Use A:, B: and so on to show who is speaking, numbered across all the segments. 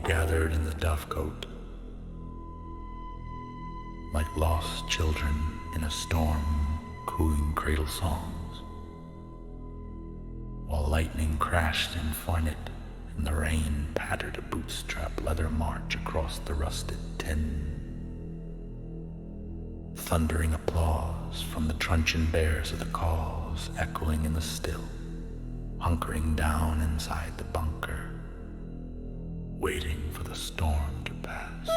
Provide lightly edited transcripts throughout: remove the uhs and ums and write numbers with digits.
A: gathered in the Dovecote, like lost children in a storm, cooing cradle songs, while lightning crashed infinite and the rain pattered a bootstrap leather march across the rusted tin. Thundering applause from the truncheon bears of the cause echoing in the still, hunkering down inside the bunker, waiting for the storm to pass.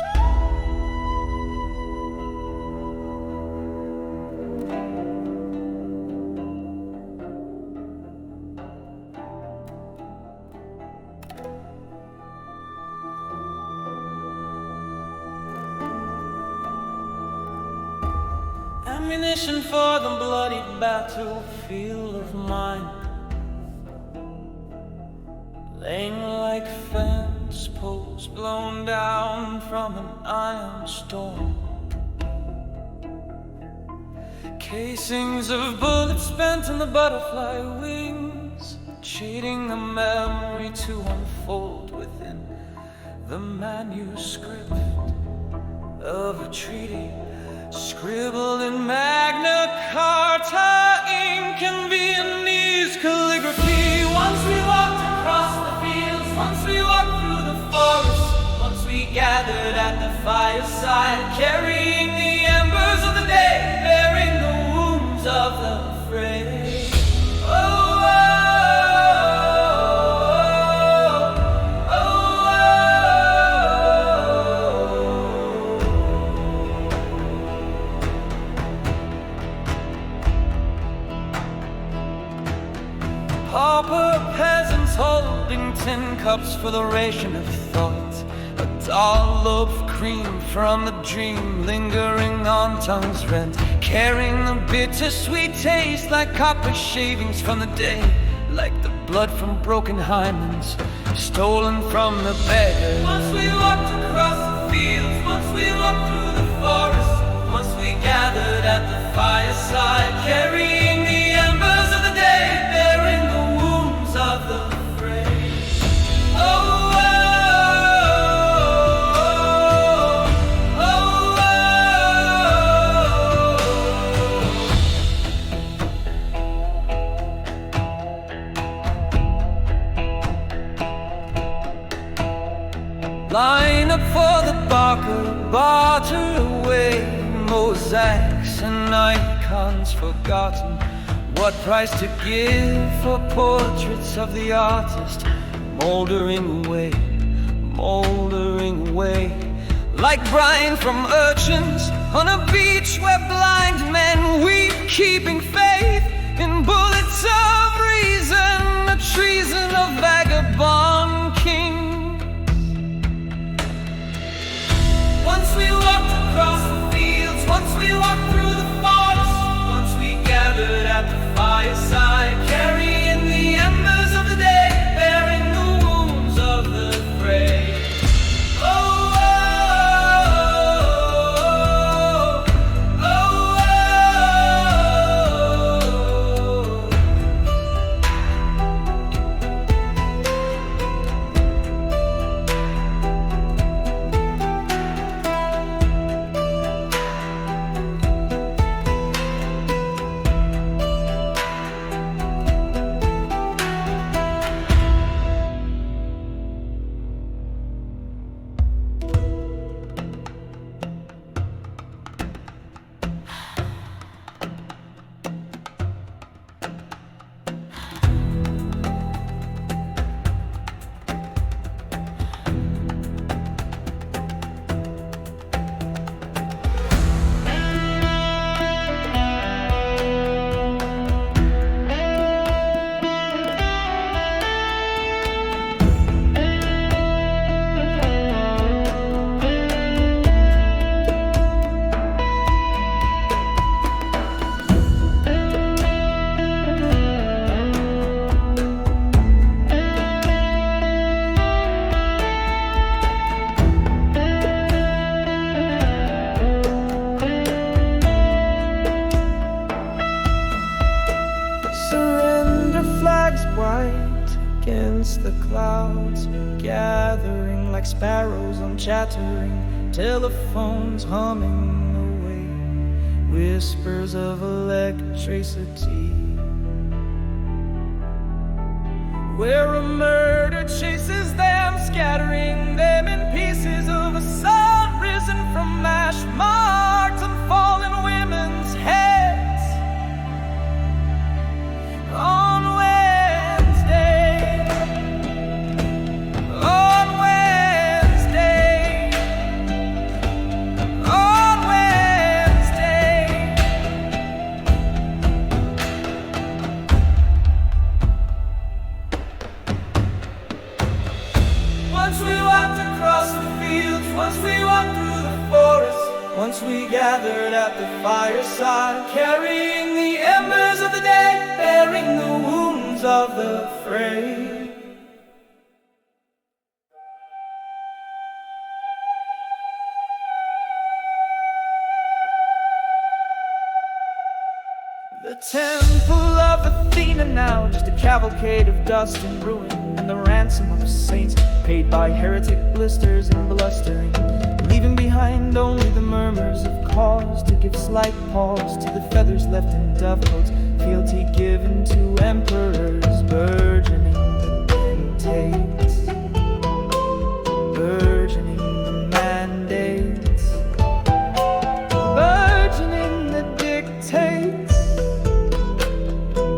B: Ammunition for the bloody battlefield of mine, laying like fence posts blown down from an iron storm. Casings of bullets spent in the butterfly wings, cheating a memory to unfold within the manuscript of a treaty scribbled in Magna Carta ink and Viennese calligraphy. Once we walked across the fields, once we walked through the forest, once we gathered at the fireside, carrying the embers of the day, bearing the wounds of the fray. Oh, pauper peasants holding tin cups for the ration of thought, a dollop of cream from the dream lingering on tongues rent, carrying the bittersweet taste like copper shavings from the day, like the blood from broken hymens stolen from the beggars. Once we walked across the fields, once we walked through the forest, once we gathered at the fireside, carrying the embers of the day, bearing the wounds of the fray. Oh, line up for the barker, barter away mosaics and icons forgotten. What price to give for portraits of the artist, moldering away, like brine from urchins on a beach where blind men weep, keeping faith in bullets of reason, the treason of vagabond kings. Once we walked across the fields, once we walked through the forest, once we gathered at the fireside, carrying the embers of the day, bearing the wounds of the fray. white against the clouds, gathering like like sparrows on chattering telephones humming away, whispers of electricity. Where a murder chases them, scattering them in pieces of a sun risen from ash marks and fallen women's heads. On Wednesday, on Wednesday, on Wednesday. Once we walked across the fields, once we walked through the forest, once we gathered at the fireside, carrying the embers of the dead, bearing the wounds of the fray. The temple of Athena now, just a cavalcade of dust and ruin, and the ransom of saints paid by heretic blisters and blustering, leaving behind only the murmurs of cause to give slight pause to the feathers left in dovecotes, fealty given to emperors, burgeoning the dictates, burgeoning the mandates, burgeoning the dictates,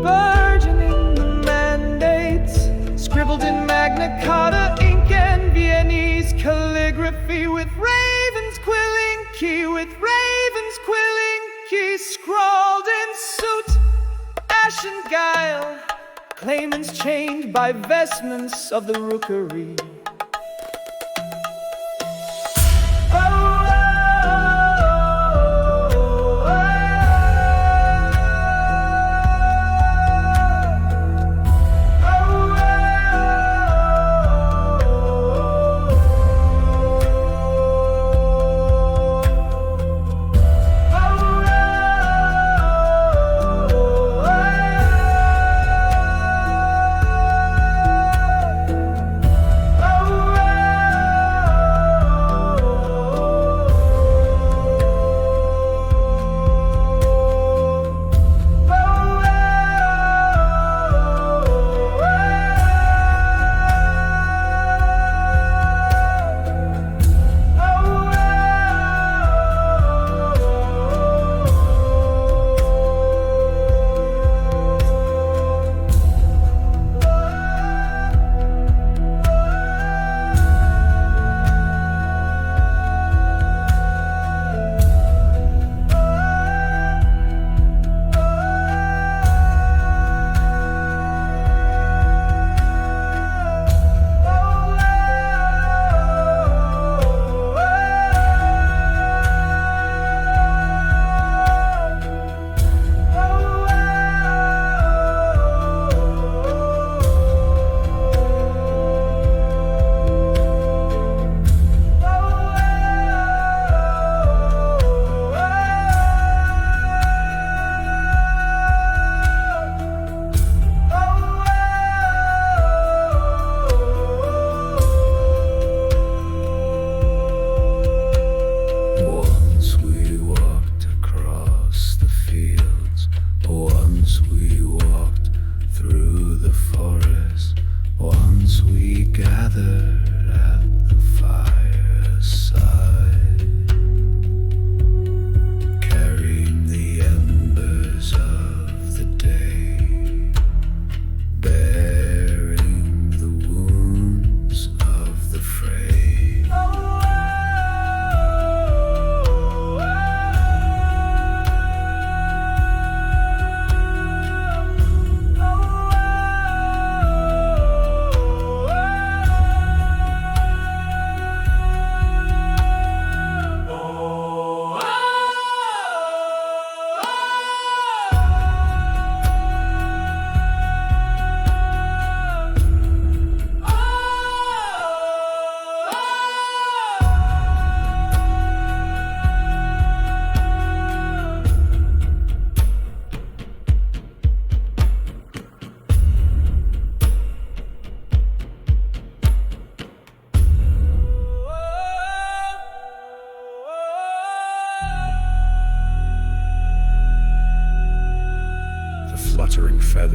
B: burgeoning the mandates, scribbled in Magna Carta ink and Viennese calligraphy, with ravens quilling key, with ravens quilling key, scrawled in soot, ash and guile, claimants chained by vestments of the rookery.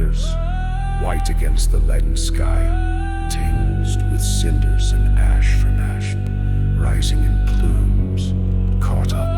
C: others, white against the leaden sky, tinged with cinders and ash from ash, rising in plumes, caught up